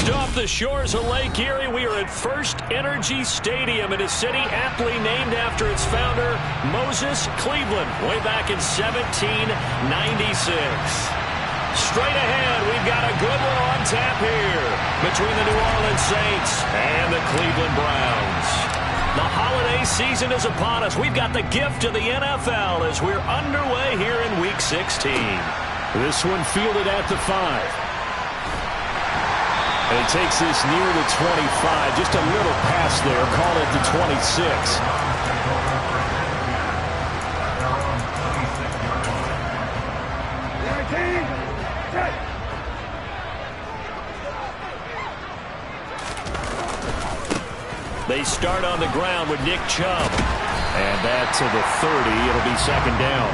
Just off the shores of Lake Erie, we are at First Energy Stadium in a city aptly named after its founder, Moses Cleveland, way back in 1796. Straight ahead, we've got a good one on tap here between the New Orleans Saints and the Cleveland Browns. The holiday season is upon us. We've got the gift of the NFL as we're underway here in Week 16. This one fielded at the 5. And he takes this near the 25. Just a little pass there. Call it the 26. They start on the ground with Nick Chubb. And that to the 30. It'll be second down.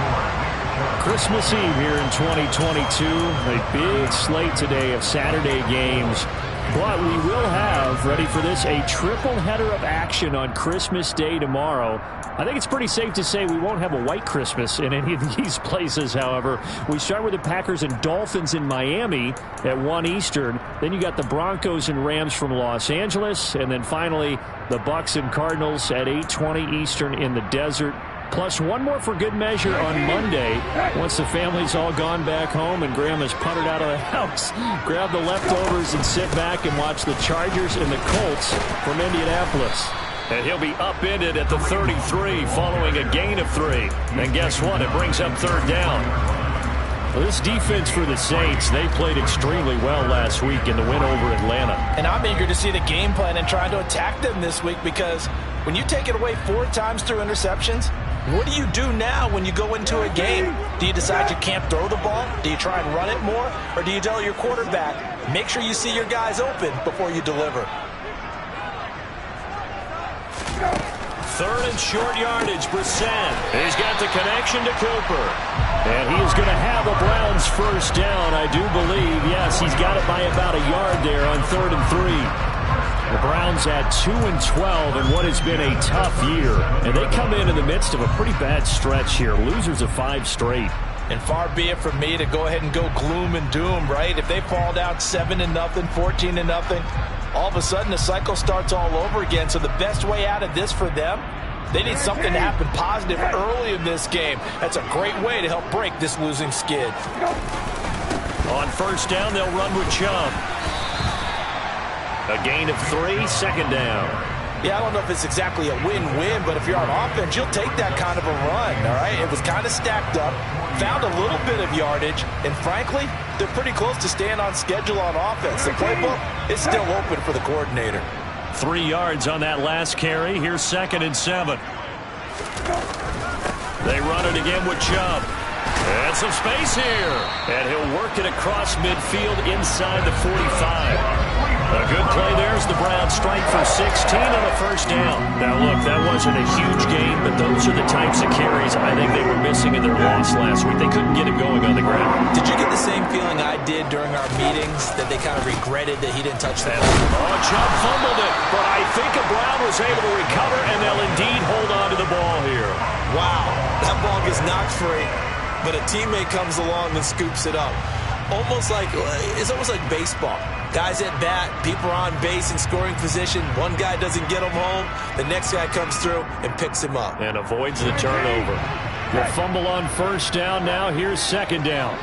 Christmas Eve here in 2022. A big slate today of Saturday games. But we will have, ready for this, a triple header of action on Christmas Day tomorrow. I think it's pretty safe to say we won't have a white Christmas in any of these places, however. We start with the Packers and Dolphins in Miami at 1 Eastern. Then you got the Broncos and Rams from Los Angeles. And then finally, the Bucs and Cardinals at 8:20 Eastern in the desert. Plus one more for good measure on Monday. Once the family's all gone back home and Grandma's puttered out of the house, grab the leftovers and sit back and watch the Chargers and the Colts from Indianapolis. And he'll be upended at the 33 following a gain of 3. And guess what? It brings up third down. Well, this defense for the Saints, they played extremely well last week in the win over Atlanta. And I'm eager to see the game plan and trying to attack them this week, because when you take it away 4 times through interceptions, what do you do now when you go into a game? Do you decide you can't throw the ball? Do you try and run it more? Or do you tell your quarterback, make sure you see your guys open before you deliver? Third and short yardage, Brissett. He's got the connection to Cooper. And he is going to have a Browns first down, I do believe. Yes, he's got it by about a yard there on 3rd and 3. The Browns at 2-12 in what has been a tough year. And they come in the midst of a pretty bad stretch here. Losers of 5 straight. And far be it from me to go ahead and go gloom and doom, right? If they fall down 7-0, 14-0, all of a sudden the cycle starts all over again. So the best way out of this for them, they need something to happen positive early in this game. That's a great way to help break this losing skid. On first down, they'll run with Chubb. A gain of 3, second down. Yeah, I don't know if it's exactly a win-win, but if you're on offense, you'll take that kind of a run, all right? It was kind of stacked up, found a little bit of yardage, and frankly, they're pretty close to staying on schedule on offense. The playbook is still open for the coordinator. 3 yards on that last carry. Here's 2nd and 7. They run it again with Chubb. And some space here. And he'll work it across midfield inside the 45. A good play there as the Browns strike for 16 on a first down. Now, look, that wasn't a huge gain, but those are the types of carries I think they were missing in their loss last week. They couldn't get him going on the ground. Did you get the same feeling I did during our meetings, that they kind of regretted that he didn't touch that? Oh, Chubb fumbled it, but I think a Brown was able to recover, and they'll indeed hold on to the ball here. Wow, that ball gets knocked free, but a teammate comes along and scoops it up. It's almost like baseball. Guys at bat, people are on base in scoring position. One guy doesn't get him home. The next guy comes through and picks him up. And avoids the turnover. The fumble on first down now. Here's second down.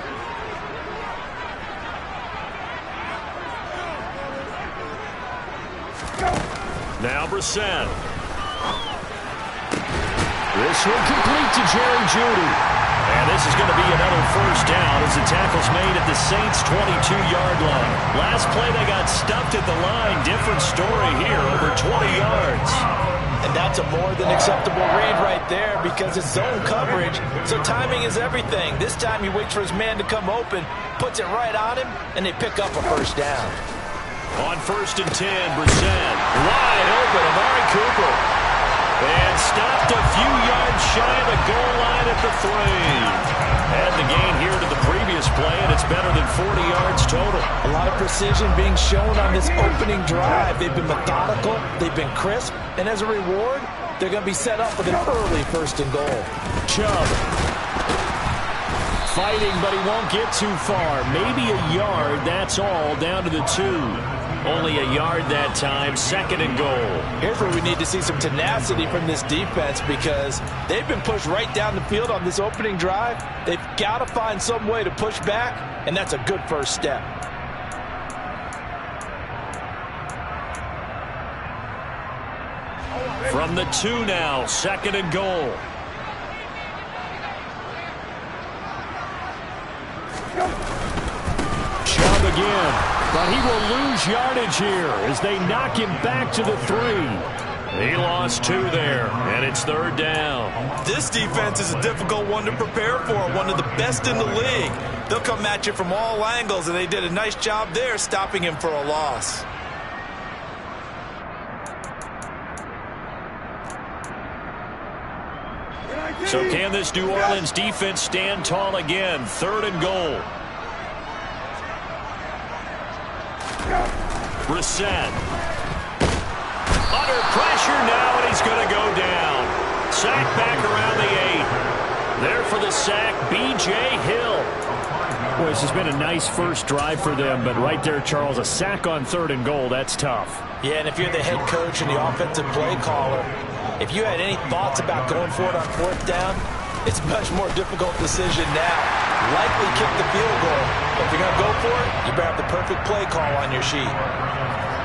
Now Brissett. This one complete to Jerry Jeudy. And this is going to be another first down as the tackle's made at the Saints' 22-yard line. Last play, they got stuffed at the line. Different story here, over 20 yards. And that's a more than acceptable read right there, because it's zone coverage, so timing is everything. This time he waits for his man to come open, puts it right on him, and they pick up a first down. On 1st and 10, Brissett. Wide open, Amari Cooper. And stopped a few yards shy of the goal line at the 3. Add the gain here to the previous play, and it's better than 40 yards total. A lot of precision being shown on this opening drive. They've been methodical, they've been crisp, and as a reward, they're going to be set up with an early 1st and goal. Chubb fighting, but he won't get too far. Maybe a yard, that's all, down to the 2. Only a yard that time, 2nd and goal. Here's where we need to see some tenacity from this defense because they've been pushed right down the field on this opening drive. They've got to find some way to push back, and that's a good first step. From the 2 now, 2nd and goal. Chubb again, but he will lose yardage here as they knock him back to the 3. He lost 2 there, and it's 3rd down. This defense is a difficult one to prepare for, one of the best in the league. They'll come at you from all angles, and they did a nice job there stopping him for a loss. So can this New Orleans defense stand tall again? 3rd and goal. Brissett. Under pressure now, and he's going to go down. Sack back around the 8. There for the sack, B.J. Hill. Boy, this has been a nice first drive for them, but right there, Charles, a sack on 3rd and goal, that's tough. Yeah, and if you're the head coach and the offensive play caller, if you had any thoughts about going for it on 4th down, it's a much more difficult decision now. Likely kick the field goal, but if you're going to go for it, you better have the perfect play call on your sheet.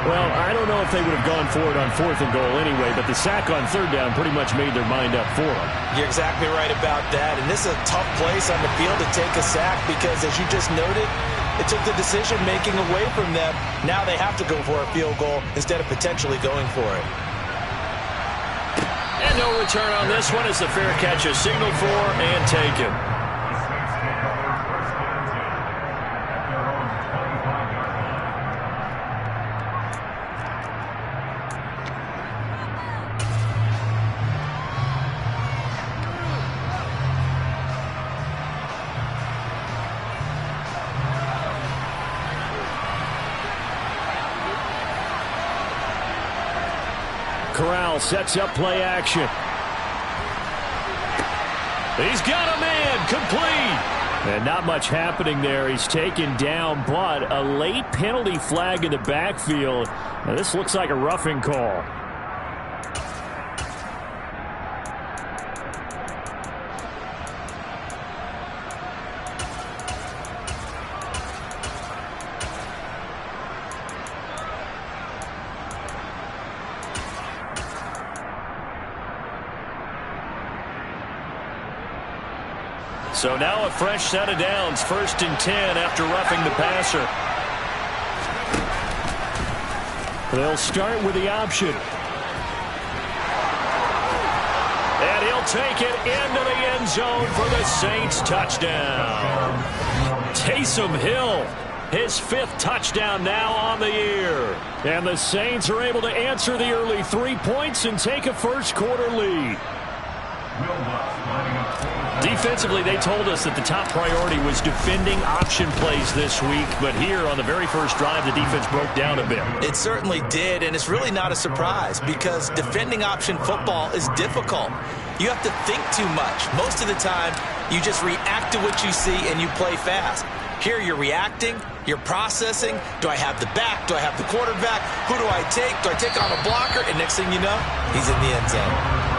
Well, I don't know if they would have gone for it on 4th and goal anyway, but the sack on 3rd down pretty much made their mind up for them. You're exactly right about that, and this is a tough place on the field to take a sack because, as you just noted, it took the decision-making away from them. Now they have to go for a field goal instead of potentially going for it. And no return on this one as the fair catch is signaled for and taken. Corral sets up play action. He's got a man, complete. And not much happening there. He's taken down, but a late penalty flag in the backfield. Now, this looks like a roughing call. So now a fresh set of downs, 1st and 10 after roughing the passer. They'll start with the option. And he'll take it into the end zone for the Saints touchdown. Taysom Hill, his 5th touchdown now on the year. And the Saints are able to answer the early 3 points and take a first-quarter lead. Defensively, they told us that the top priority was defending option plays this week, but here on the very first drive, the defense broke down a bit. It certainly did, and it's really not a surprise because defending option football is difficult. You have to think too much. Most of the time, you just react to what you see and you play fast. Here you're reacting, you're processing. Do I have the back? Do I have the quarterback? Who do I take? Do I take on a blocker? And next thing you know, he's in the end zone.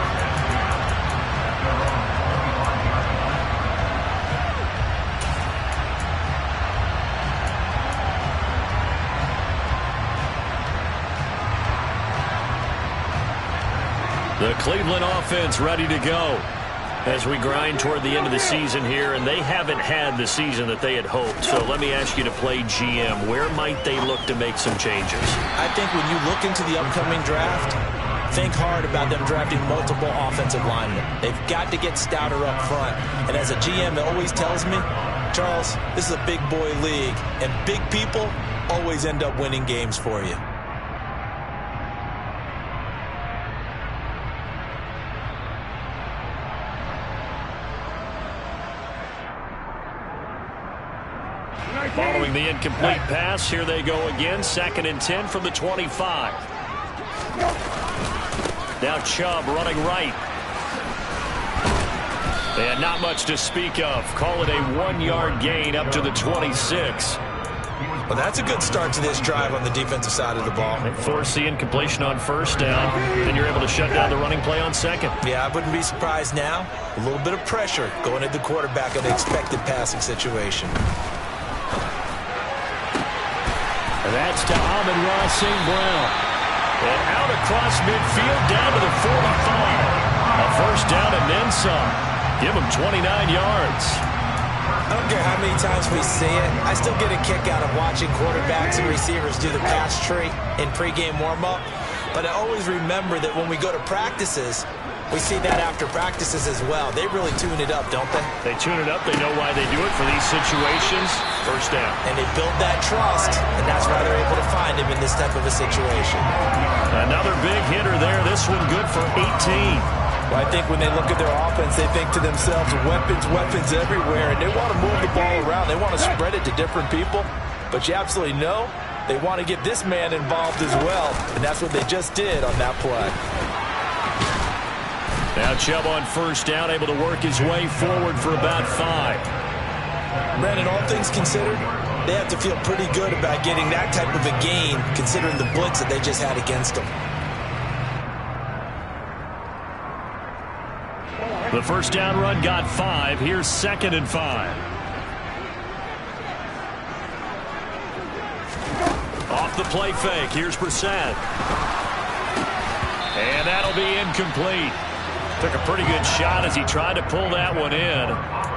The Cleveland offense ready to go as we grind toward the end of the season here, and they haven't had the season that they had hoped. So let me ask you to play GM. Where might they look to make some changes? I think when you look into the upcoming draft, think hard about them drafting multiple offensive linemen. They've got to get stouter up front. And as a GM that always tells me, Charles, this is a big boy league, and big people always end up winning games for you. Following the incomplete pass, here they go again. 2nd and 10 from the 25. Now Chubb running right. And not much to speak of. Call it a 1-yard gain up to the 26. Well, that's a good start to this drive on the defensive side of the ball. They force the incompletion on first down. Then you're able to shut down the running play on second. Yeah, I wouldn't be surprised now. A little bit of pressure going at the quarterback in the expected passing situation. And that's to Amon-Ra St. Brown. And out across midfield down to the 45. A first down and then some. Give him 29 yards. I don't care how many times we see it. I still get a kick out of watching quarterbacks and receivers do the pass tree in pregame warm-up. But I always remember that when we go to practices, we see that after practices as well. They really tune it up, don't they? They tune it up. They know why they do it for these situations. First down. And they build that trust, and that's why they're able to find him in this type of a situation. Another big hitter there. This one good for 18. Well, I think when they look at their offense, they think to themselves, weapons, weapons everywhere, and they want to move the ball around. They want to spread it to different people, but you absolutely know they want to get this man involved as well, and that's what they just did on that play. Now Chubb on first down, able to work his way forward for about 5. Brandon, all things considered, they have to feel pretty good about getting that type of a gain, considering the blitz that they just had against them. The first down run got 5. Here's 2nd and 5. Off the play fake. Here's Brissett. And that'll be incomplete. Took a pretty good shot as he tried to pull that one in.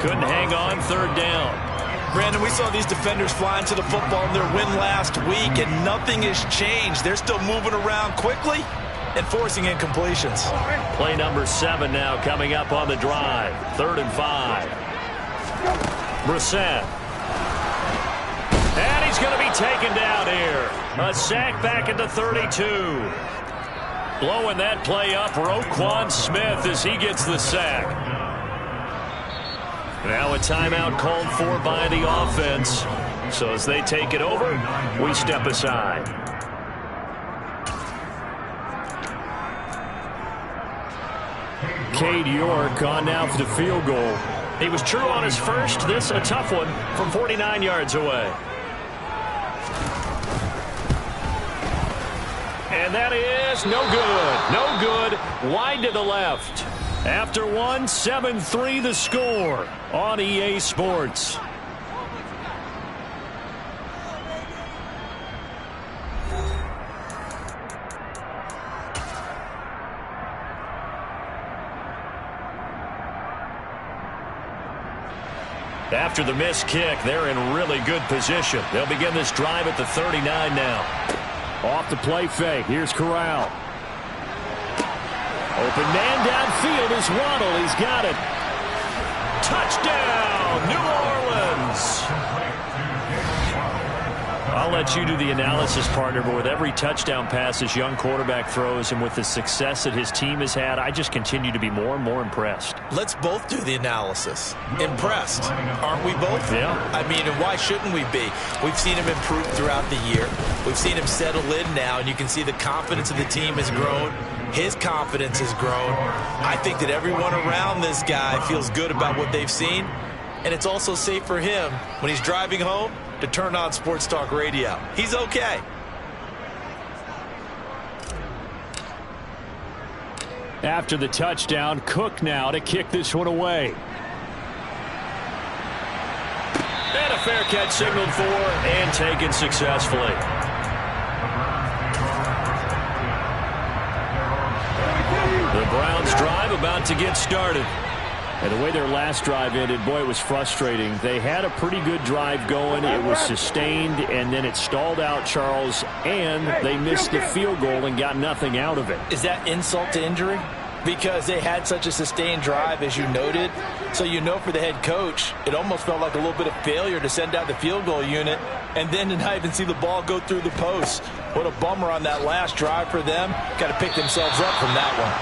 Couldn't hang on. 3rd down. Brandon, we saw these defenders flying to the football in their win last week, and nothing has changed. They're still moving around quickly and forcing incompletions. Play number 7 now coming up on the drive. 3rd and 5. Brissett. And he's going to be taken down here. A sack back at the 32. Blowing that play up, Roquan Smith as he gets the sack. Now a timeout called for by the offense. So as they take it over, we step aside. Cade York on now for the field goal. He was true on his first. This a tough one from 49 yards away. And that is no good. No good. Wide to the left. After one, 7-3 the score on EA Sports. After the missed kick, they're in really good position. They'll begin this drive at the 39 now. Off the play fake. Here's Corral. Open man downfield is Waddle. He's got it. Touchdown, New Orleans. I'll let you do the analysis, partner, but with every touchdown pass this young quarterback throws and with the success that his team has had, I just continue to be more and more impressed. Let's both do the analysis. Impressed, aren't we both? Yeah. I mean, and why shouldn't we be? We've seen him improve throughout the year. We've seen him settle in now, and you can see the confidence of the team has grown. His confidence has grown. I think that everyone around this guy feels good about what they've seen, and it's also safe for him when he's driving home to turn on Sports Talk Radio. He's okay. After the touchdown, Cook now to kick this one away. And a fair catch signaled for and taken successfully. The Browns drive about to get started. And the way their last drive ended, boy, it was frustrating. They had a pretty good drive going. It was sustained, and then it stalled out, Charles, and they missed the field goal and got nothing out of it. Is that insult to injury? Because they had such a sustained drive, as you noted. So you know for the head coach, it almost felt like a little bit of failure to send out the field goal unit and then to not even see the ball go through the post. What a bummer on that last drive for them. Got to pick themselves up from that one.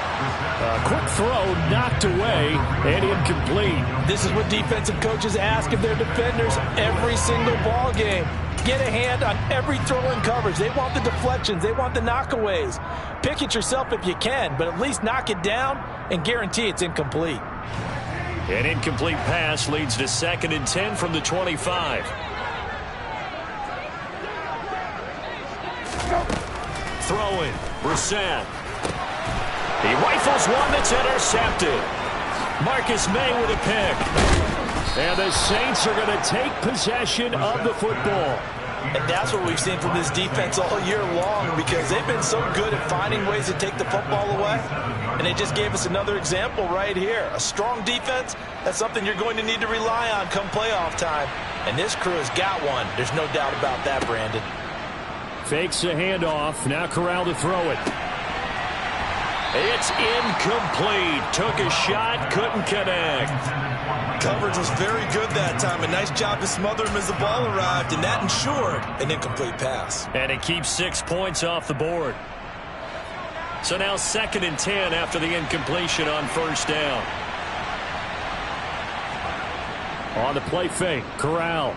Quick throw knocked away and incomplete. This is what defensive coaches ask of their defenders every single ball game. Get a hand on every throw in coverage. They want the deflections. They want the knockaways. Pick it yourself if you can, but at least knock it down and guarantee it's incomplete. An incomplete pass leads to 2nd and 10 from the 25. throwing. Brissett. He rifles one that's intercepted. Marcus May with a pick. And the Saints are going to take possession of the football. And that's what we've seen from this defense all year long, because they've been so good at finding ways to take the football away. And they just gave us another example right here. A strong defense, that's something you're going to need to rely on come playoff time. And this crew has got one. There's no doubt about that, Brandon. Fakes a handoff. Now Corral to throw it. It's incomplete. Took a shot, couldn't connect. Coverage was very good that time. A nice job to smother him as the ball arrived, and that ensured an incomplete pass. And it keeps 6 points off the board. So now 2nd and 10 after the incompletion on first down. On the play fake, Corral.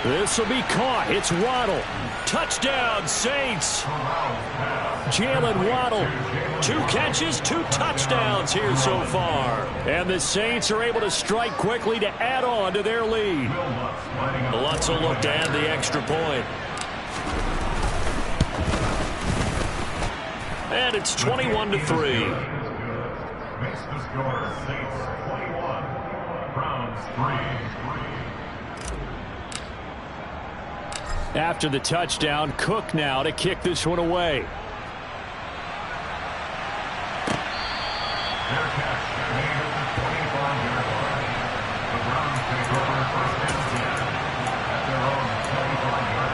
This will be caught. It's Waddle. Touchdown, Saints. Jalen Waddle. 2 catches, 2 touchdowns here so far. And the Saints are able to strike quickly to add on to their lead. Lutz will look to add the extra point. And it's 21-3. Makes the score Saints 21, Browns 3. After the touchdown, Cook now to kick this one away. Their catch made at the 25-yard line. The Browns take over 1st and 10 at their own 25-yard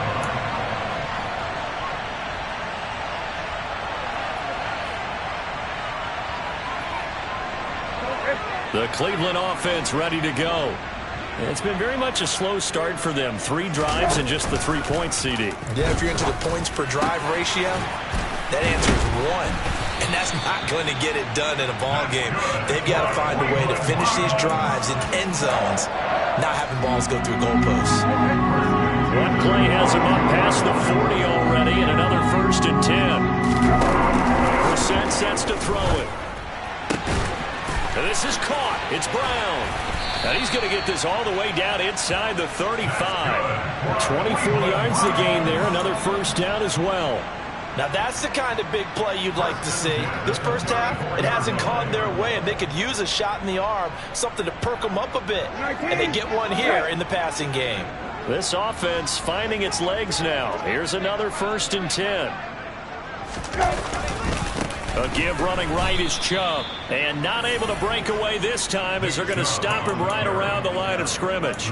line. The Cleveland offense ready to go. It's been very much a slow start for them. 3 drives and just the 3 points, CD. Yeah, if you're into the points per drive ratio, that answer is 1. And that's not going to get it done in a ball game. They've got to find a way to finish these drives in end zones, not having balls go through goalposts. One play has him up past the 40 already, and another 1st and 10. Brissett sets to throw it. And this is caught. It's Brown. And he's going to get this all the way down inside the 35. 24 yards to gain there. Another first down as well. Now that's the kind of big play you'd like to see. This first half, it hasn't gone their way, and they could use a shot in the arm, something to perk them up a bit. And they get one here in the passing game. This offense finding its legs now. Here's another 1st and 10. A give running right is Chubb. And not able to break away this time as they're going to stop him right around the line of scrimmage.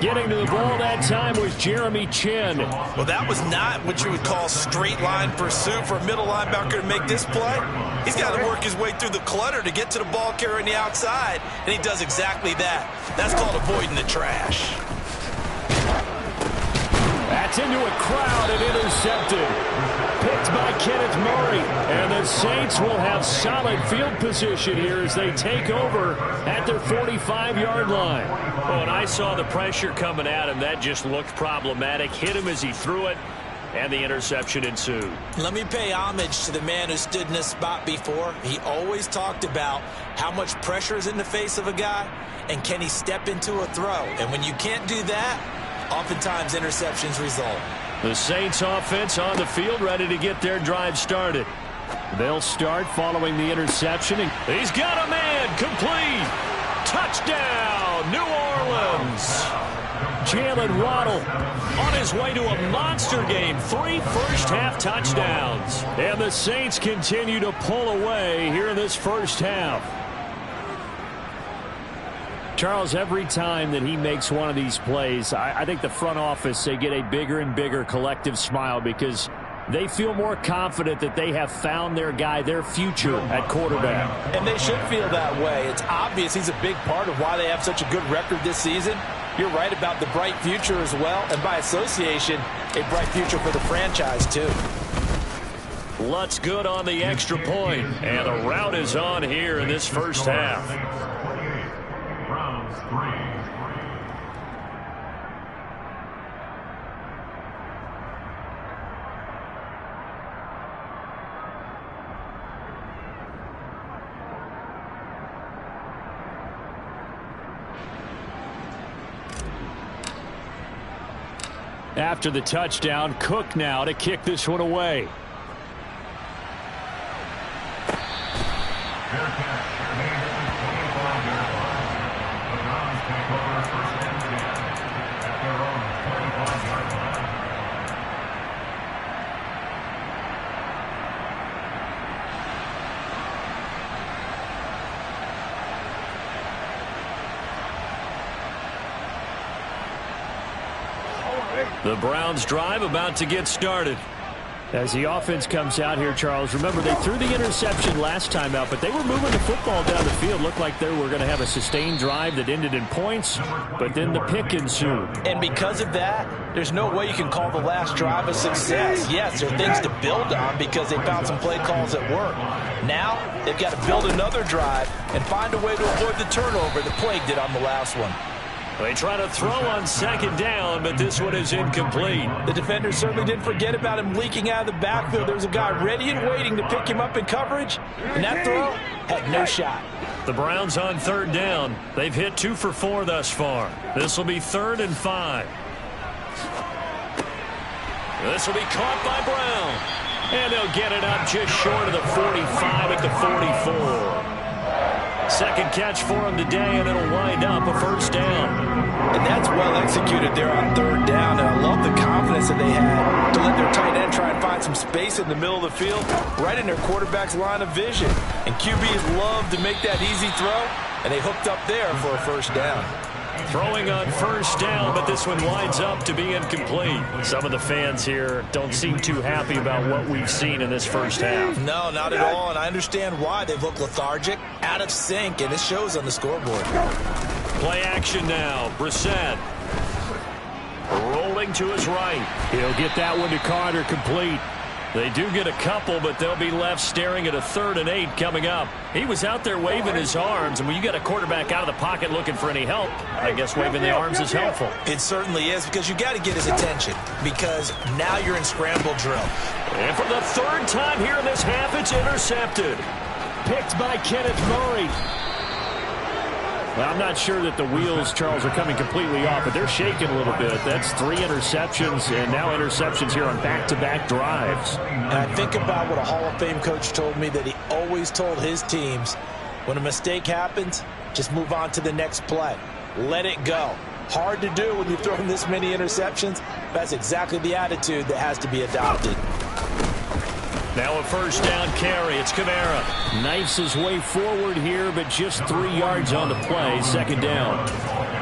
Getting to the ball that time was Jeremy Chin. Well, that was not what you would call straight line pursuit for a middle linebacker to make this play. He's got to work his way through the clutter to get to the ball carrier on the outside, and he does exactly that. That's called avoiding the trash. That's into a crowd and intercepted. Picked by Kenneth Murray. And the Saints will have solid field position here as they take over at their 45-yard line. Oh, and I saw the pressure coming at him. That just looked problematic. Hit him as he threw it, and the interception ensued. Let me pay homage to the man who stood in this spot before. He always talked about how much pressure is in the face of a guy, and can he step into a throw. And when you can't do that, oftentimes interceptions result. The Saints offense on the field ready to get their drive started. They'll start following the interception. He's got a man. Complete. Touchdown, New Orleans. Jalen Waddle on his way to a monster game. 3 first-half touchdowns. And the Saints continue to pull away here in this first half. Charles, every time that he makes one of these plays, I think the front office, they get a bigger and bigger collective smile because they feel more confident that they have found their guy, their future at quarterback. And they should feel that way. It's obvious he's a big part of why they have such a good record this season. You're right about the bright future as well, and by association, a bright future for the franchise too. Lutz good on the extra point, and the route is on here in this first half. Browns 3. After the touchdown, Cook now to kick this one away. Fair catch. Made at the 25-yard line. The Browns take over first and 10 at their own 25-yard line. The Browns drive about to get started. As the offense comes out here, Charles, remember they threw the interception last time out, but they were moving the football down the field. Looked like they were going to have a sustained drive that ended in points, but then the pick ensued. And because of that, there's no way you can call the last drive a success. Yes, there are things to build on because they found some play calls that work. Now, they've got to build another drive and find a way to avoid the turnover the Plague did on the last one. They try to throw on second down, but this one is incomplete. The defender certainly didn't forget about him leaking out of the backfield. There was a guy ready and waiting to pick him up in coverage, and that throw had no shot. The Browns on third down. They've hit 2 for 4 thus far. This will be 3rd and 5. This will be caught by Brown. And they'll get it up just short of the 45 at the 44. Second catch for him today, and it'll wind up a first down. And that's well executed there on third down, and I love the confidence that they had to let their tight end try and find some space in the middle of the field, right in their quarterback's line of vision. And QBs love to make that easy throw, and they hooked up there for a first down. Throwing on first down, but this one winds up to be incomplete. Some of the fans here don't seem too happy about what we've seen in this first half. No, not at all, and I understand why. They look lethargic, out of sync, and it shows on the scoreboard. Play action now. Brissett rolling to his right. He'll get that one to Carter, complete. They do get a couple, but they'll be left staring at a 3rd and 8 coming up. He was out there waving his arms, and when you got a quarterback out of the pocket looking for any help, I guess waving the arms is helpful. It certainly is, because you got to get his attention, because now you're in scramble drill. And for the 3rd time here in this half, it's intercepted. Picked by Kenneth Murray. Well, I'm not sure that the wheels, Charles, are coming completely off, but they're shaking a little bit. That's 3 interceptions, and now interceptions here on back-to-back drives. And I think about what a Hall of Fame coach told me, that he always told his teams, when a mistake happens, just move on to the next play. Let it go. Hard to do when you've thrown this many interceptions. That's exactly the attitude that has to be adopted. Now a first down carry. It's Kamara. Knifes his way forward here, but just 3 yards on the play. Second down.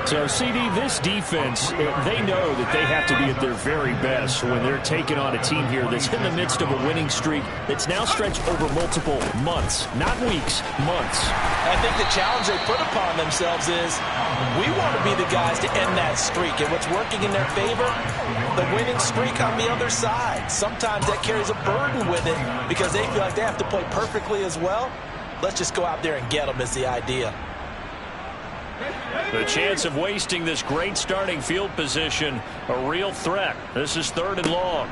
So, CD, this defense, they know that they have to be at their very best when they're taking on a team here that's in the midst of a winning streak that's now stretched over multiple months, not weeks, months. I think the challenge they put upon themselves is, we want to be the guys to end that streak. And what's working in their favor? The winning streak on the other side. Sometimes that carries a burden with it because they feel like they have to play perfectly as well. Let's just go out there and get them is the idea. The chance of wasting this great starting field position, a real threat. This is 3rd and long.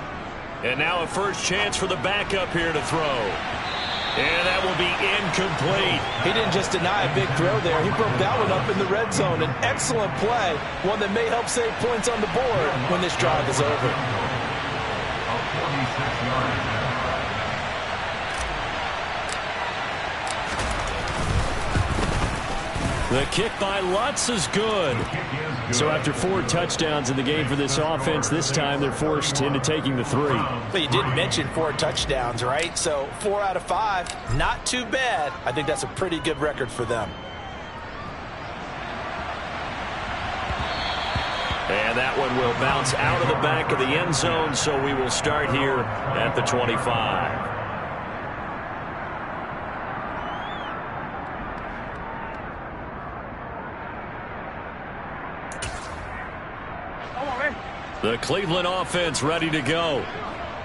And now a first chance for the backup here to throw. And that will be incomplete. He didn't just deny a big throw there. He broke that one up in the red zone. An excellent play, one that may help save points on the board when this drive is over. A 46-yard The kick by Lutz is good. So after 4 touchdowns in the game for this offense, this time they're forced into taking the 3. But you did mention 4 touchdowns, right? So 4 out of 5, not too bad. I think that's a pretty good record for them. And that one will bounce out of the back of the end zone, so we will start here at the 25. The Cleveland offense ready to go.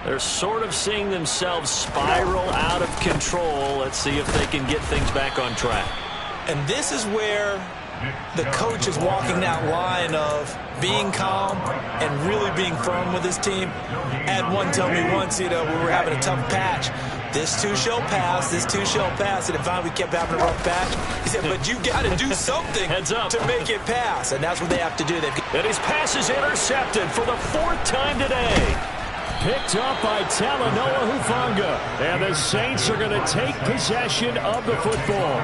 They're sort of seeing themselves spiral out of control. Let's see if they can get things back on track. And this is where the coach is walking that line of being calm and really being firm with his team. I had one tell me once, we were having a tough patch. This too shall pass, this too shall pass. And finally we kept having a rough patch. He said, but you got to do something Heads up to make it pass. And that's what they have to do. And his pass is intercepted for the 4th time today. Picked up by Talanoa Hufanga. And the Saints are going to take possession of the football.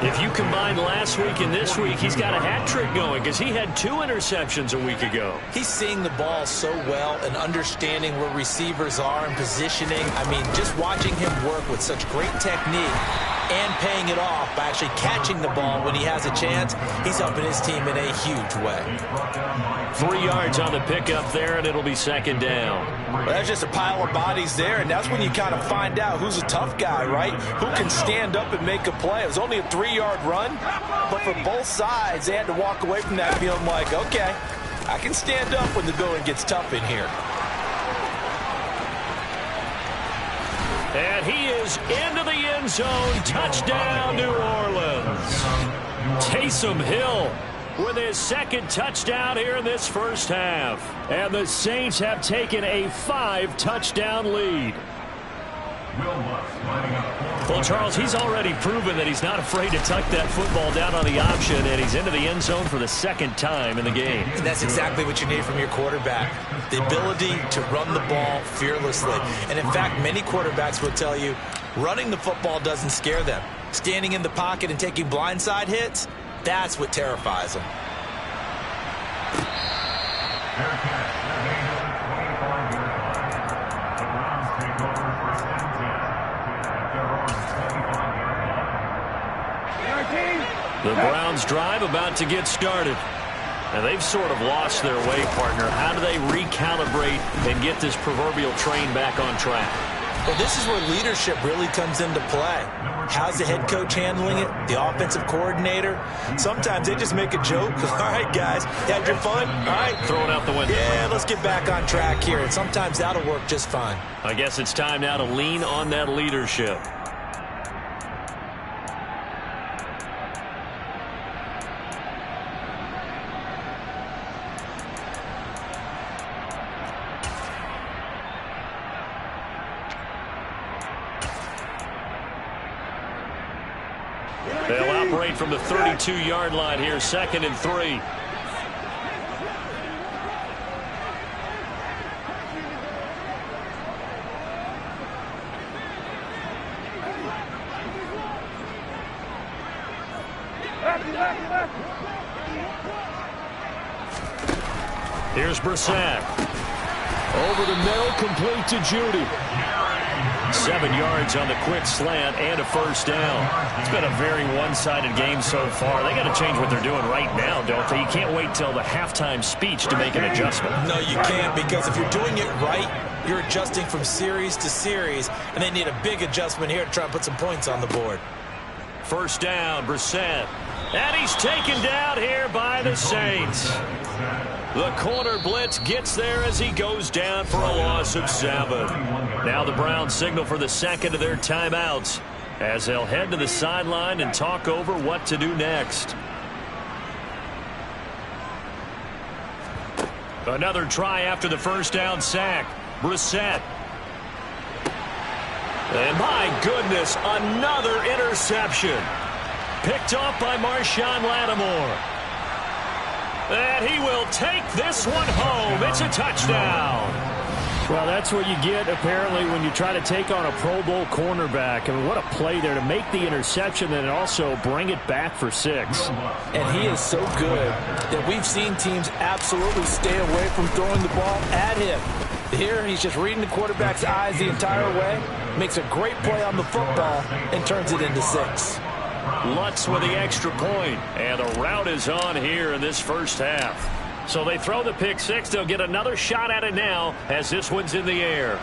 If you combine last week and this week, he's got a hat trick going because he had 2 interceptions a week ago. He's seeing the ball so well and understanding where receivers are and positioning. I mean, just watching him work with such great technique and paying it off by actually catching the ball when he has a chance, he's helping his team in a huge way. 3 yards on the pickup there, and it'll be 2nd down. Well, that's just a pile of bodies there, and that's when you kind of find out who's a tough guy, right? Who can stand up and make a play. It was only a 3-yard run, but for both sides, they had to walk away from that feeling like, okay, I can stand up when the going gets tough in here. And he is into the end zone. Touchdown, New Orleans. Taysom Hill with his 2nd touchdown here in this first half. And the Saints have taken a 5-touchdown lead. Well, Charles, he's already proven that he's not afraid to tuck that football down on the option, and he's into the end zone for the 2nd time in the game. And that's exactly what you need from your quarterback, the ability to run the ball fearlessly. And, in fact, many quarterbacks will tell you running the football doesn't scare them. Standing in the pocket and taking blindside hits, that's what terrifies them. The Browns drive about to get started. And they've sort of lost their way, partner. How do they recalibrate and get this proverbial train back on track? Well, this is where leadership really comes into play. How's the head coach handling it? The offensive coordinator? Sometimes they just make a joke. All right, guys, you had your fun? All right. Throw it out the window. Yeah, let's get back on track here. And sometimes that'll work just fine. I guess it's time now to lean on that leadership. They'll operate from the 32-yard line here, 2nd and 3. Here's Brissett. Over the middle, complete to Judy. 7 yards on the quick slant and a 1st down. It's been a very one-sided game so far. They got to change what they're doing right now, don't they? You can't wait till the halftime speech to make an adjustment. No, you can't, because if you're doing it right, you're adjusting from series to series, and they need a big adjustment here to try and put some points on the board. 1st down, Brissett. And he's taken down here by the Saints. The corner blitz gets there as he goes down for a loss of 7. Now the Browns signal for the 2nd of their timeouts as they'll head to the sideline and talk over what to do next. Another try after the 1st down sack. Brissett. And my goodness, another interception. Picked off by Marshawn Lattimore. And he will take this one home. It's a touchdown. Well, that's what you get, apparently, when you try to take on a Pro Bowl cornerback. I mean, what a play there to make the interception and also bring it back for 6. And he is so good that we've seen teams absolutely stay away from throwing the ball at him. Here, he's just reading the quarterback's eyes the entire way, makes a great play on the football, and turns it into 6. Lutz with the extra point, and the route is on here in this first half. So they throw the pick 6. They'll get another shot at it now as this one's in the air.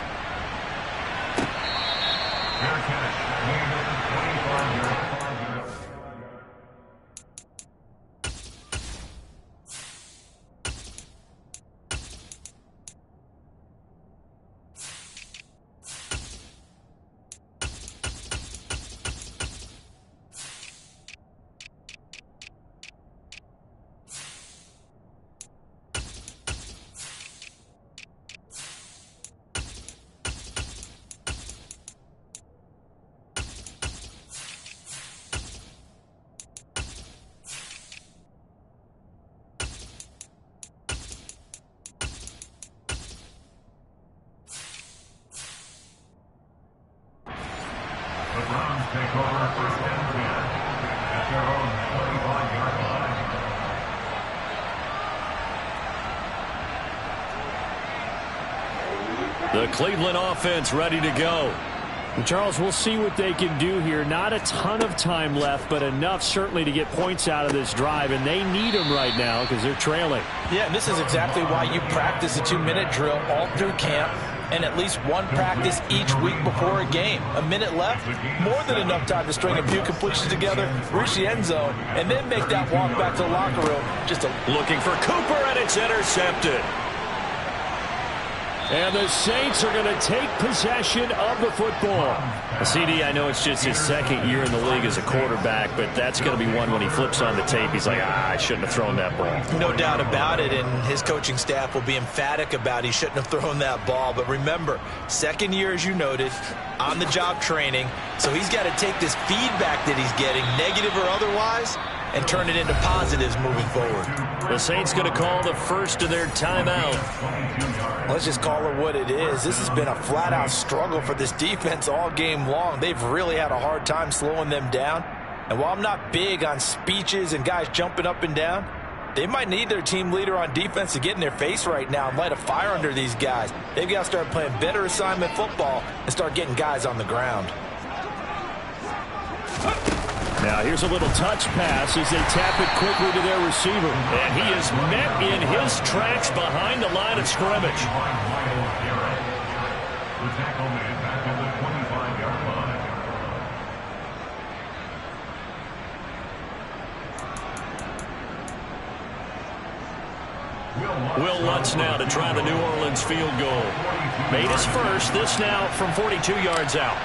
The Cleveland offense ready to go. And Charles, we'll see what they can do here. Not a ton of time left, but enough certainly to get points out of this drive, and they need them right now because they're trailing. Yeah, and this is exactly why you practice a 2-minute drill all through camp and at least one practice each week before a game. A minute left, more than enough time to string a few completions together, reach the end zone, and then make that walk back to the locker room. Looking for Cooper, and it's intercepted. And the Saints are going to take possession of the football. CD, I know it's just his second year in the league as a quarterback, but that's going to be one when he flips on the tape. He's like, I shouldn't have thrown that ball. No doubt about it, and his coaching staff will be emphatic about he shouldn't have thrown that ball. But remember, second year, as you noted, on-the-job training, so he's got to take this feedback that he's getting, negative or otherwise, and turn it into positives moving forward. The Saints going to call the first of their timeout. Let's just call it what it is. This has been a flat-out struggle for this defense all game long. They've really had a hard time slowing them down. And while I'm not big on speeches and guys jumping up and down, they might need their team leader on defense to get in their face right now and light a fire under these guys. They've got to start playing better assignment football and start getting guys on the ground. Now here's a little touch pass as they tap it quickly to their receiver. And he is met in his tracks behind the line of scrimmage. The tackle man back at the 25-yard line. Will Lutz now to try the New Orleans field goal. Made his first. This now from 42 yards out.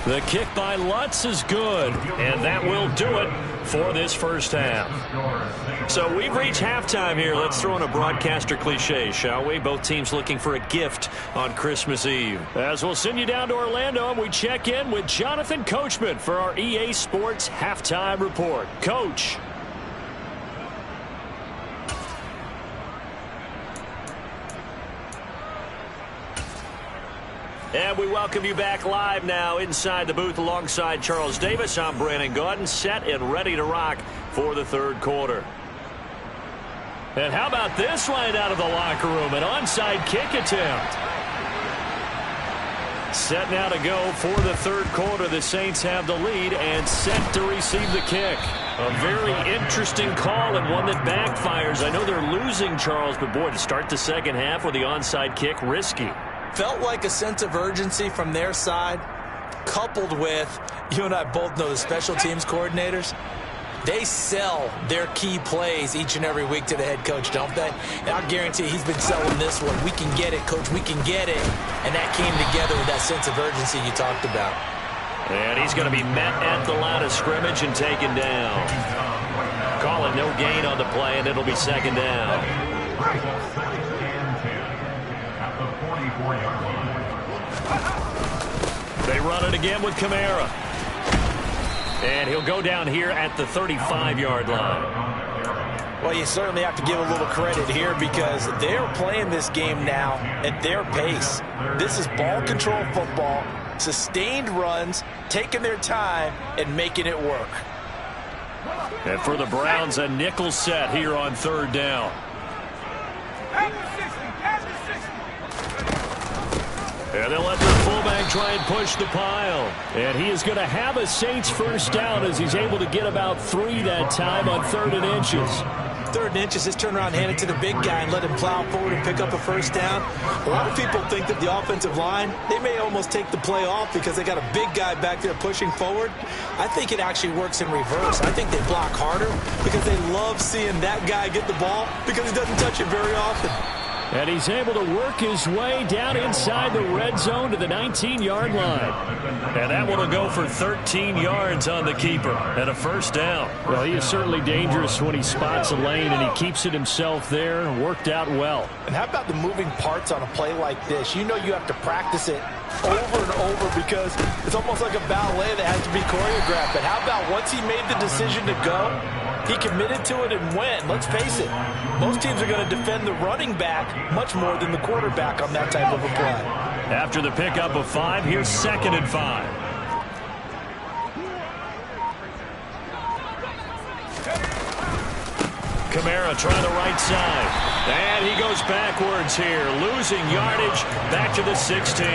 The kick by Lutz is good, and that will do it for this first half. So we've reached halftime here. Let's throw in a broadcaster cliche, shall we? Both teams looking for a gift on Christmas Eve. As we'll send you down to Orlando, and we check in with Jonathan Coachman for our EA Sports Halftime Report. Coach. And we welcome you back live now inside the booth alongside Charles Davis. I'm Brandon Gaudin, set and ready to rock for the third quarter. And how about this line out of the locker room? An onside kick attempt. Set now to go for the third quarter. The Saints have the lead and set to receive the kick. A very interesting call and one that backfires. I know they're losing, Charles, but boy, to start the second half with the onside kick, risky. Felt like a sense of urgency from their side, coupled with, you and I both know the special teams coordinators, they sell their key plays each and every week to the head coach, don't they? And I guarantee he's been selling this one. We can get it, coach, we can get it. And that came together with that sense of urgency you talked about. And he's going to be met at the line of scrimmage and taken down. Call it no gain on the play, and it'll be second down. They run it again with Kamara. And he'll go down here at the 35-yard line. Well, you certainly have to give a little credit here because they're playing this game now at their pace. This is ball control football, sustained runs, taking their time, and making it work. And for the Browns, a nickel set here on third down. And they'll let their fullback try and push the pile. And he is going to have a Saints first down as he's able to get about 3 that time on 3rd and inches. 3rd and inches, just turn around, hand it to the big guy and let him plow forward and pick up a first down. A lot of people think that the offensive line, they may almost take the play off because they got a big guy back there pushing forward. I think it actually works in reverse. I think they block harder because they love seeing that guy get the ball because he doesn't touch it very often. And he's able to work his way down inside the red zone to the 19-yard line. And that one will go for 13 yards on the keeper and a first down. Well, he is certainly dangerous when he spots a lane, and he keeps it himself there. Worked out well. And how about the moving parts on a play like this? You know you have to practice it over and over because it's almost like a ballet that has to be choreographed. But how about once he made the decision to go, He committed to it and went. Let's face it, most teams are going to defend the running back much more than the quarterback on that type of a play. After the pickup of 5, here's 2nd and 5. Kamara trying the right side. And he goes backwards here, losing yardage back to the 16.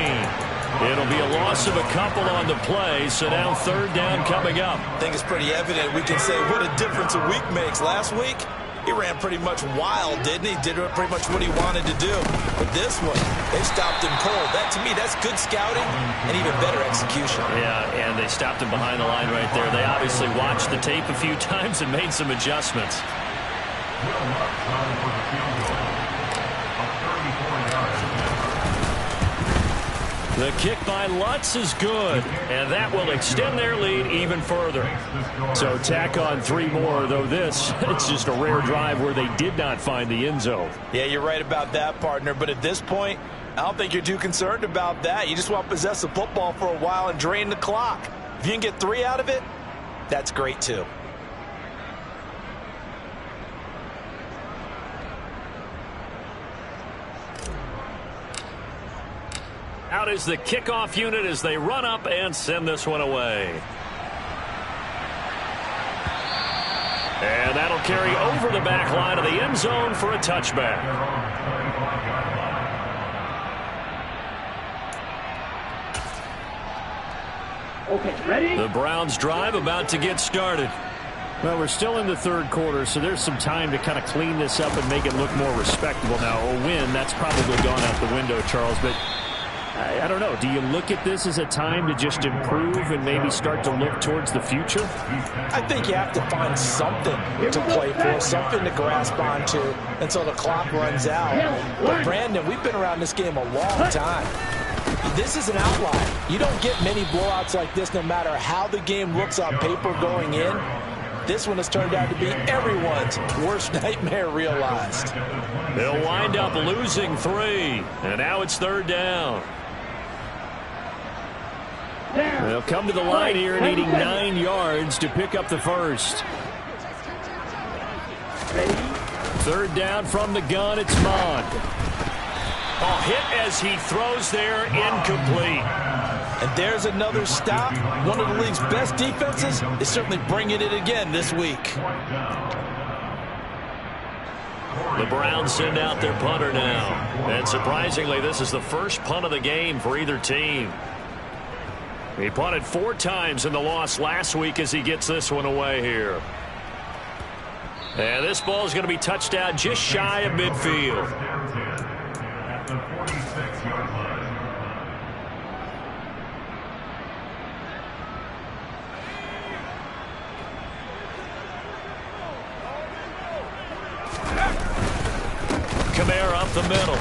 It'll be a loss of a couple on the play, so now 3rd down coming up. I think it's pretty evident. We can say what a difference a week makes. Last week, he ran pretty much wild, didn't he? Did pretty much what he wanted to do. But this one, they stopped him cold. That, to me, that's good scouting and even better execution. Yeah, and they stopped him behind the line right there. They obviously watched the tape a few times and made some adjustments. The kick by Lutz is good, and that will extend their lead even further. So tack on 3 more, though this, it's just a rare drive where they did not find the end zone. Yeah, you're right about that, partner, but at this point, I don't think you're too concerned about that. You just want to possess the football for a while and drain the clock. If you can get 3 out of it, that's great too. Out is the kickoff unit as they run up and send this one away. And that'll carry over the back line of the end zone for a touchback. Okay, ready? The Browns drive about to get started. Well, we're still in the 3rd quarter, so there's some time to kind of clean this up and make it look more respectable. Now, a win, that's probably gone out the window, Charles, but I don't know. Do you look at this as a time to just improve and maybe start to look towards the future? I think you have to find something to play for, something to grasp onto until the clock runs out. But, Brandon, we've been around this game a long time. This is an outlier. You don't get many blowouts like this no matter how the game looks on paper going in. This one has turned out to be everyone's worst nightmare realized. They'll wind up losing 3, and now it's 3rd down. They'll come to the line here needing 9 yards to pick up the first. 3rd down from the gun, it's Mond. Oh, hit as he throws there, incomplete. And there's another stop. One of the league's best defenses is certainly bringing it again this week. The Browns send out their punter now. And surprisingly, this is the first punt of the game for either team. He punted 4 times in the loss last week as he gets this one away here. And this ball is going to be touched out just shy of midfield. At the 46-yard line. Kamara up the middle.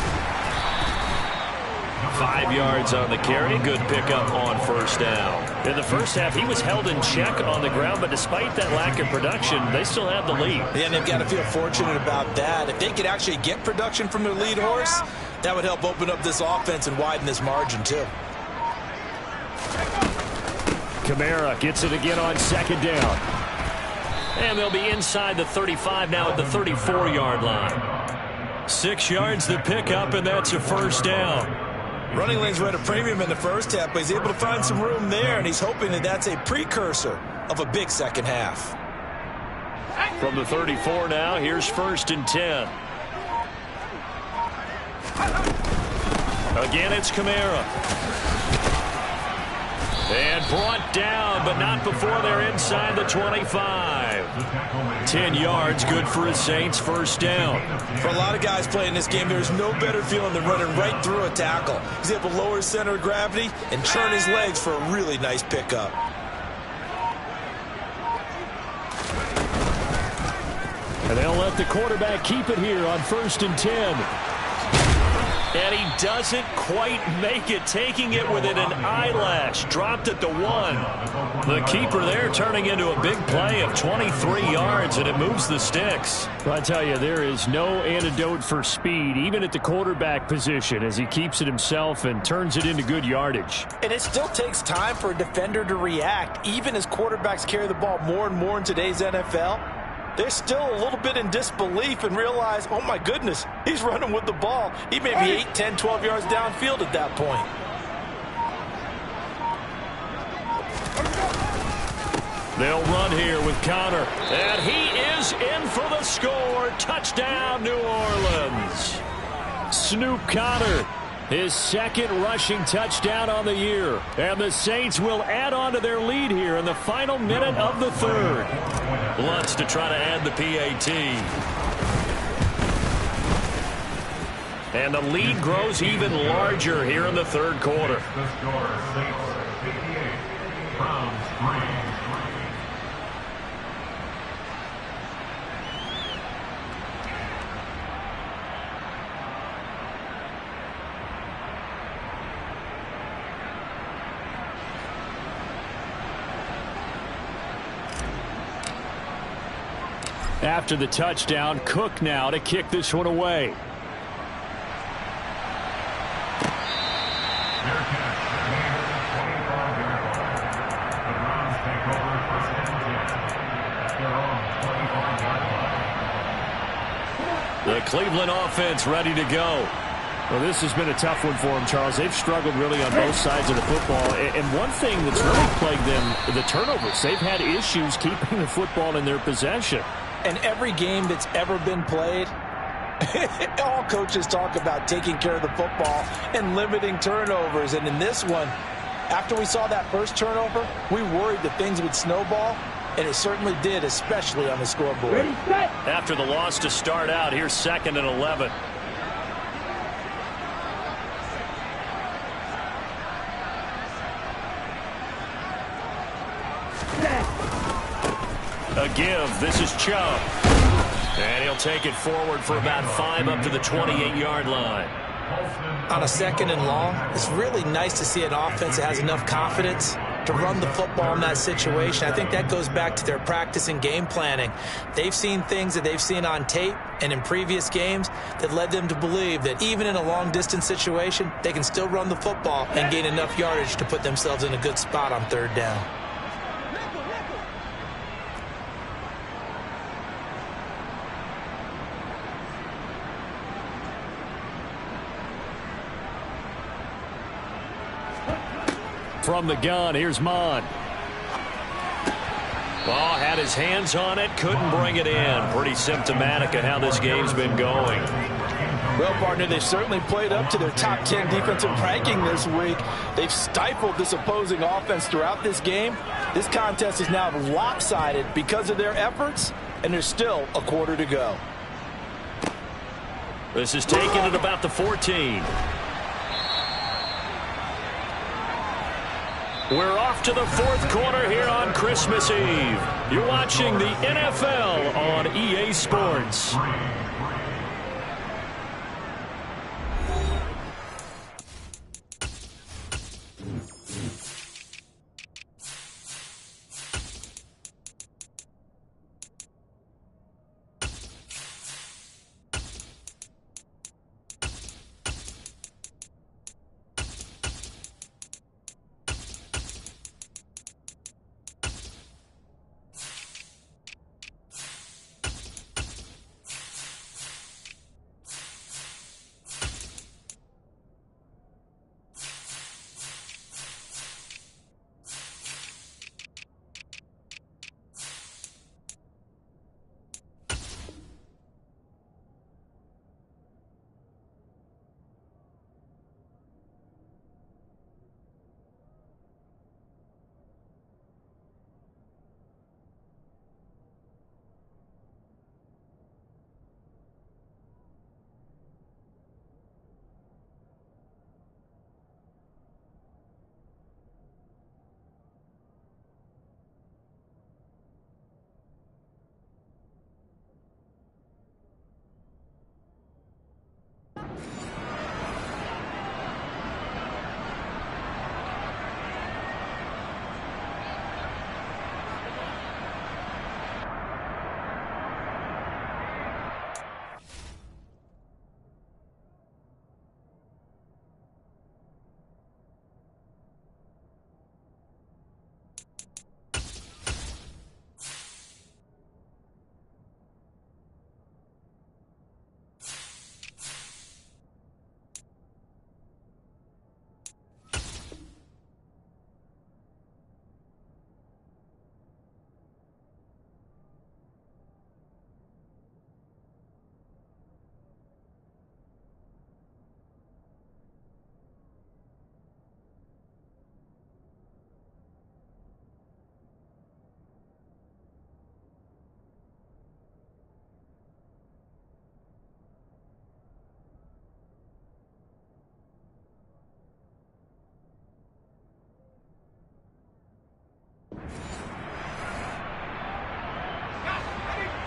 5 yards on the carry. Good pickup on 1st down. In the first half, he was held in check on the ground, but despite that lack of production, they still have the lead. Yeah, and they've got to feel fortunate about that. If they could actually get production from their lead horse, that would help open up this offense and widen this margin too. Kamara gets it again on 2nd down. And they'll be inside the 35 now at the 34-yard line. 6 yards the pickup, and that's a 1st down. Running lanes were at a premium in the first half, but he's able to find some room there, and he's hoping that that's a precursor of a big second half. From the 34 now, here's 1st and 10. Again, it's Kamara. And brought down, but not before they're inside the 25. 10 yards, good for his Saints, 1st down. For a lot of guys playing this game, there's no better feeling than running right through a tackle. He's able to lower his center of gravity and turn his legs for a really nice pickup. And they'll let the quarterback keep it here on 1st and 10. And he doesn't quite make it, taking it within an eyelash. Dropped at the 1. The keeper there turning into a big play of 23 yards, and it moves the sticks. Well, I tell you, there is no antidote for speed, even at the quarterback position, as he keeps it himself and turns it into good yardage. And it still takes time for a defender to react. Even as quarterbacks carry the ball more and more in today's NFL, they're still a little bit in disbelief and realize, oh my goodness, he's running with the ball. He may be 8, 10, 12 yards downfield at that point. They'll run here with Connor. And he is in for the score. Touchdown, New Orleans. Snoop Connor, his second rushing touchdown on the year. And the Saints will add on to their lead here in the final minute of the third. Lutz to try to add the PAT. And the lead grows even larger here in the third quarter. The score, Saints 58, Browns 3. After the touchdown, Cook now to kick this one away. Their catch, gained at the 25-yard line. The Browns take over first and 10 at their own 25-yard line. The Cleveland offense ready to go. Well, this has been a tough one for them, Charles. They've struggled really on both sides of the football. And one thing that's really plagued them, the turnovers. They've had issues keeping the football in their possession. And every game that's ever been played, all coaches talk about taking care of the football and limiting turnovers. And in this one, after we saw that first turnover, we worried that things would snowball, and it certainly did, especially on the scoreboard. Ready, set. After the loss to start out, here's 2nd and 11. A give. This is Chubb. And he'll take it forward for about 5 up to the 28-yard line. On a 2nd and long, it's really nice to see an offense that has enough confidence to run the football in that situation. I think that goes back to their practice and game planning. They've seen things that they've seen on tape and in previous games that led them to believe that even in a long-distance situation, they can still run the football and gain enough yardage to put themselves in a good spot on 3rd down. From the gun, here's Mon. Ball had his hands on it, couldn't bring it in. Pretty symptomatic of how this game's been going. Well, partner, they've certainly played up to their top 10 defensive ranking this week. They've stifled this opposing offense throughout this game. This contest is now lopsided because of their efforts, and there's still a quarter to go. This is taken at about the 14. We're off to the 4th quarter here on Christmas Eve. You're watching the NFL on EA Sports.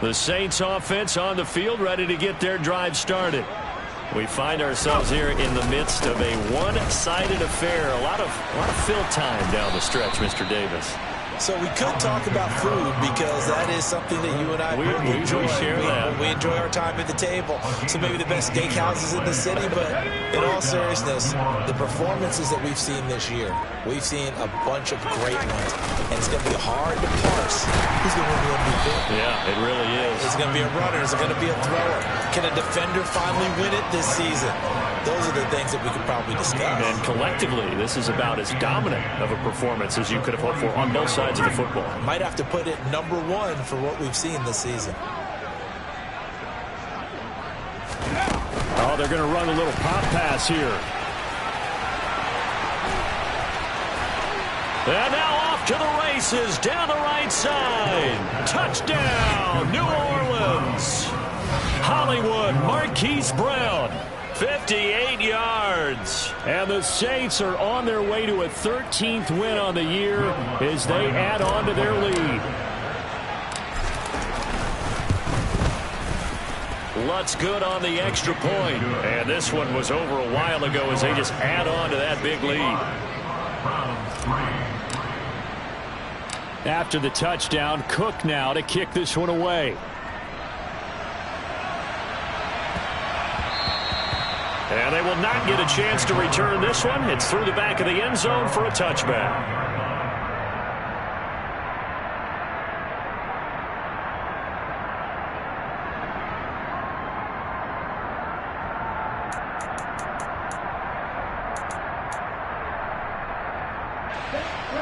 The Saints offense on the field, ready to get their drive started. We find ourselves here in the midst of a one-sided affair. A lot of fill time down the stretch, Mr. Davis. So we could talk about food because that is something that you and I really enjoy. We share that. We enjoy our time at the table. So maybe the best steakhouses in the city, but in all seriousness, the performances that we've seen this year, we've seen a bunch of great ones. And it's going to be hard to parse who's going to win the MVP. Yeah, it really is. Is it going to be a runner? Is it going to be a thrower? Can a defender finally win it this season? Those are the things that we could probably discuss. And collectively, this is about as dominant of a performance as you could have hoped for on both sides of the football. Might have to put it number one for what we've seen this season. Oh, they're going to run a little pop pass here. And now off to the races down the right side. Touchdown, New Orleans. Hollywood, Marquise Brown. 58 yards. And the Saints are on their way to a 13th win on the year as they add on to their lead. Lutz good on the extra point. And this one was over a while ago as they just add on to that big lead. After the touchdown, Cook now to kick this one away. And they will not get a chance to return this one. It's through the back of the end zone for a touchback.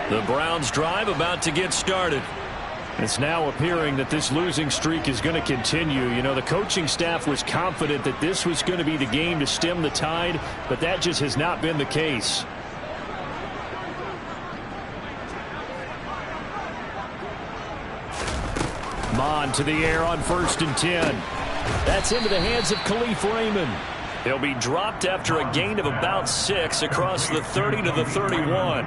The Browns drive about to get started. It's now appearing that this losing streak is going to continue. You know, the coaching staff was confident that this was going to be the game to stem the tide, but that just has not been the case. Mon to the air on 1st and 10. That's into the hands of Khalif Raymond. He'll be dropped after a gain of about 6 across the 30 to the 31.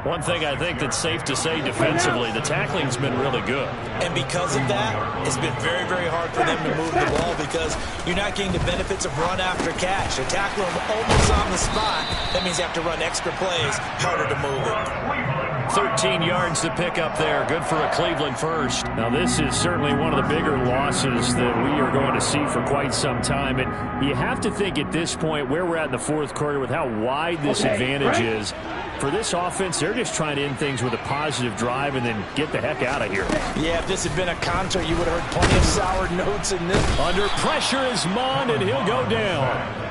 One thing I think that's safe to say defensively, the tackling's been really good. And because of that, it's been very, very hard for them to move the ball because you're not getting the benefits of run after catch. They tackle them almost on the spot. That means you have to run extra plays, harder to move it. 13 yards to pick up there. Good for a Cleveland first. Now, this is certainly one of the bigger losses that we are going to see for quite some time. And you have to think at this point where we're at in the fourth quarter with how wide this advantage is. For this offense, they're just trying to end things with a positive drive and then get the heck out of here. Yeah, if this had been a counter, you would have heard plenty of sour notes in this. Under pressure is Mond, and he'll go down.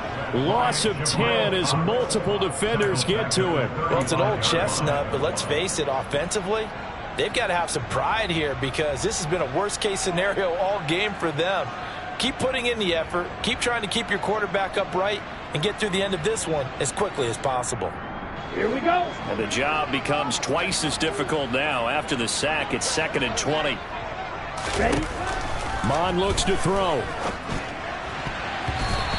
Loss of 10 as multiple defenders get to him. Well, it's an old chestnut, but let's face it, offensively, they've got to have some pride here because this has been a worst-case scenario all game for them. Keep putting in the effort. Keep trying to keep your quarterback upright and get through the end of this one as quickly as possible. Here we go. And the job becomes twice as difficult now. After the sack, it's 2nd and 20. Ready? Mond looks to throw.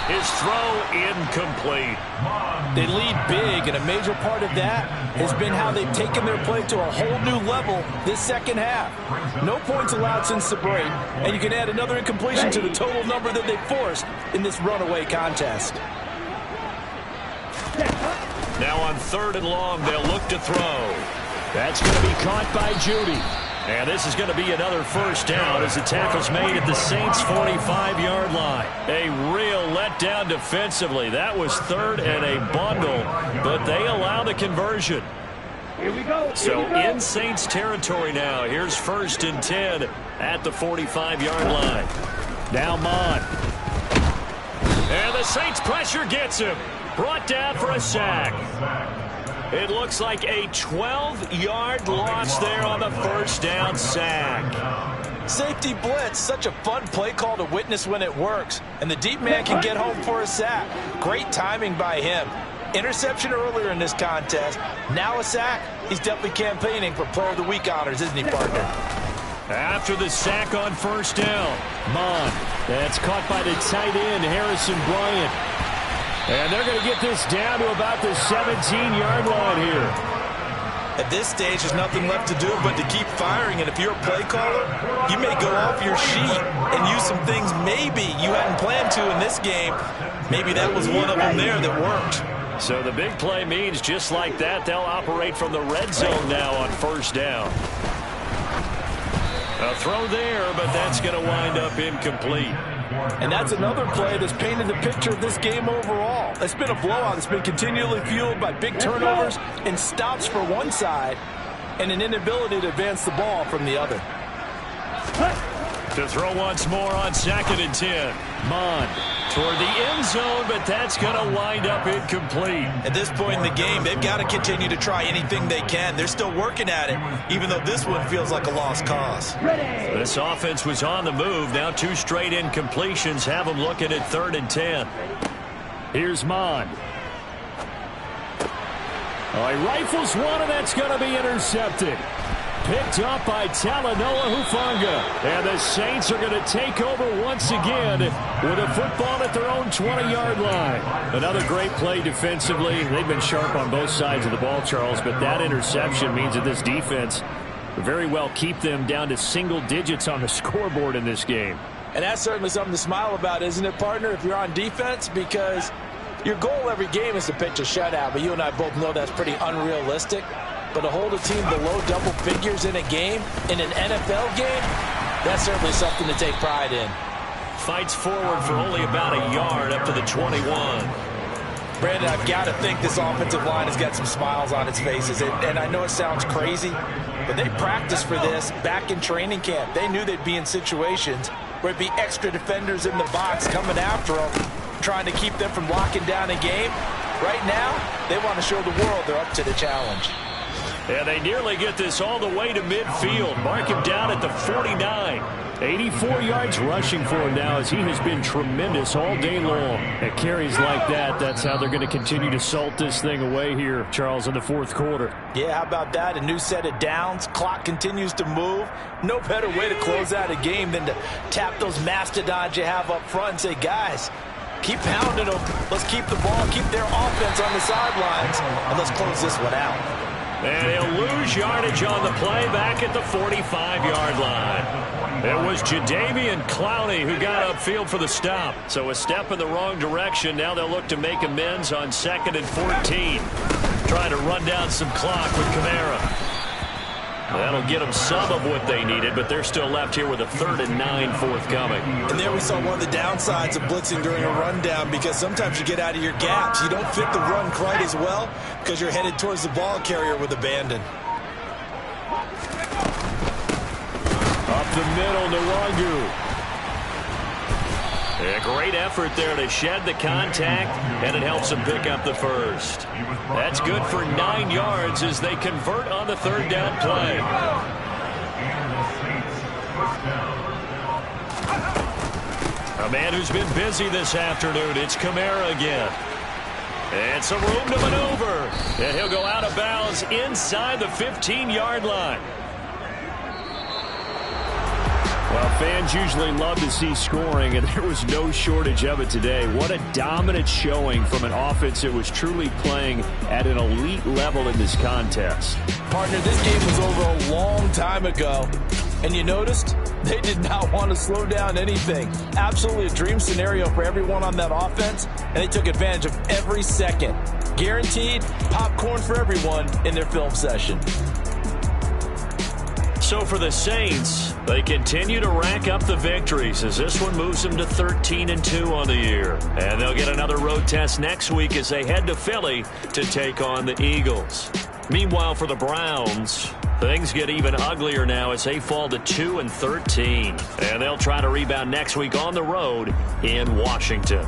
His throw incomplete. They lead big, and a major part of that has been how they've taken their play to a whole new level this second half. No points allowed since the break, and you can add another incompletion to the total number that they forced in this runaway contest. Now on 3rd and long, they'll look to throw. That's going to be caught by Judy. And this is going to be another first down as the tackle's made at the Saints' 45-yard line. A real letdown defensively. That was 3rd and a bundle, but they allow the conversion. Here we go. So in Saints territory now. Here's 1st and 10 at the 45-yard line. Now Mond. And the Saints pressure gets him. Brought down for a sack. It looks like a 12-yard loss there on the first down sack. Safety blitz, such a fun play call to witness when it works. And the deep man can get home for a sack. Great timing by him. Interception earlier in this contest. Now a sack. He's definitely campaigning for Player of the Week honors, isn't he, partner? After the sack on first down. Mond. That's caught by the tight end, Harrison Bryant. And they're going to get this down to about the 17-yard line here. At this stage, there's nothing left to do but to keep firing. And if you're a play caller, you may go off your sheet and use some things maybe you hadn't planned to in this game. Maybe that was one of them there that worked. So the big play means just like that, they'll operate from the red zone now on first down. A throw there, but that's going to wind up incomplete. And that's another play that's painted the picture of this game overall. It's been a blowout. It's been continually fueled by big turnovers and stops for one side and an inability to advance the ball from the other. To throw once more on 2nd and 10. Mond toward the end zone, but that's going to wind up incomplete. At this point in the game, they've got to continue to try anything they can. They're still working at it, even though this one feels like a lost cause. This offense was on the move. Now 2 straight incompletions have them looking at 3rd and 10. Here's Mond. Oh, he rifles one, and that's going to be intercepted. Picked up by Talanoa Hufanga. And the Saints are going to take over once again with a football at their own 20-yard line. Another great play defensively. They've been sharp on both sides of the ball, Charles, but that interception means that this defense very well keep them down to single digits on the scoreboard in this game. And that's certainly something to smile about, isn't it, partner, if you're on defense? Because your goal every game is to pitch a shutout, but you and I both know that's pretty unrealistic. But to hold a team below double figures in a game, in an NFL game, that's certainly something to take pride in. Fights forward for only about a yard up to the 21. Brandon, I've got to think this offensive line has got some smiles on its faces. And I know it sounds crazy, but they practiced for this back in training camp. They knew they'd be in situations where it'd be extra defenders in the box coming after them, trying to keep them from locking down a game. Right now, they want to show the world they're up to the challenge. And they nearly get this all the way to midfield. Mark him down at the 49. 84 yards rushing for him now as he has been tremendous all day long. At carries like that, that's how they're going to continue to salt this thing away here, Charles, in the 4th quarter. Yeah, how about that? A new set of downs. Clock continues to move. No better way to close out a game than to tap those mastodons you have up front and say, guys, keep pounding them. Let's keep the ball, keep their offense on the sidelines, and let's close this one out. And he'll lose yardage on the play back at the 45-yard line. It was Jadeveon Clowney who got upfield for the stop. So a step in the wrong direction. Now they'll look to make amends on 2nd and 14. Trying to run down some clock with Kamara. That'll get them some of what they needed, but they're still left here with a 3rd and 9 forthcoming. And there we saw one of the downsides of blitzing during a rundown, because sometimes you get out of your gaps. You don't fit the run quite as well because you're headed towards the ball carrier with abandon. Up the middle, Nwangu. A great effort there to shed the contact, and it helps them pick up the first. That's good for 9 yards as they convert on the 3rd down play. A man who's been busy this afternoon, it's Kamara again. And some room to maneuver. And he'll go out of bounds inside the 15-yard line. Well, fans usually love to see scoring, and there was no shortage of it today. What a dominant showing from an offense that was truly playing at an elite level in this contest. Partner, this game was over a long time ago, and you noticed they did not want to slow down anything. Absolutely a dream scenario for everyone on that offense, and they took advantage of every second. Guaranteed popcorn for everyone in their film session. So for the Saints, they continue to rack up the victories as this one moves them to 13-2 on the year. And they'll get another road test next week as they head to Philly to take on the Eagles. Meanwhile, for the Browns, things get even uglier now as they fall to 2-13. And they'll try to rebound next week on the road in Washington.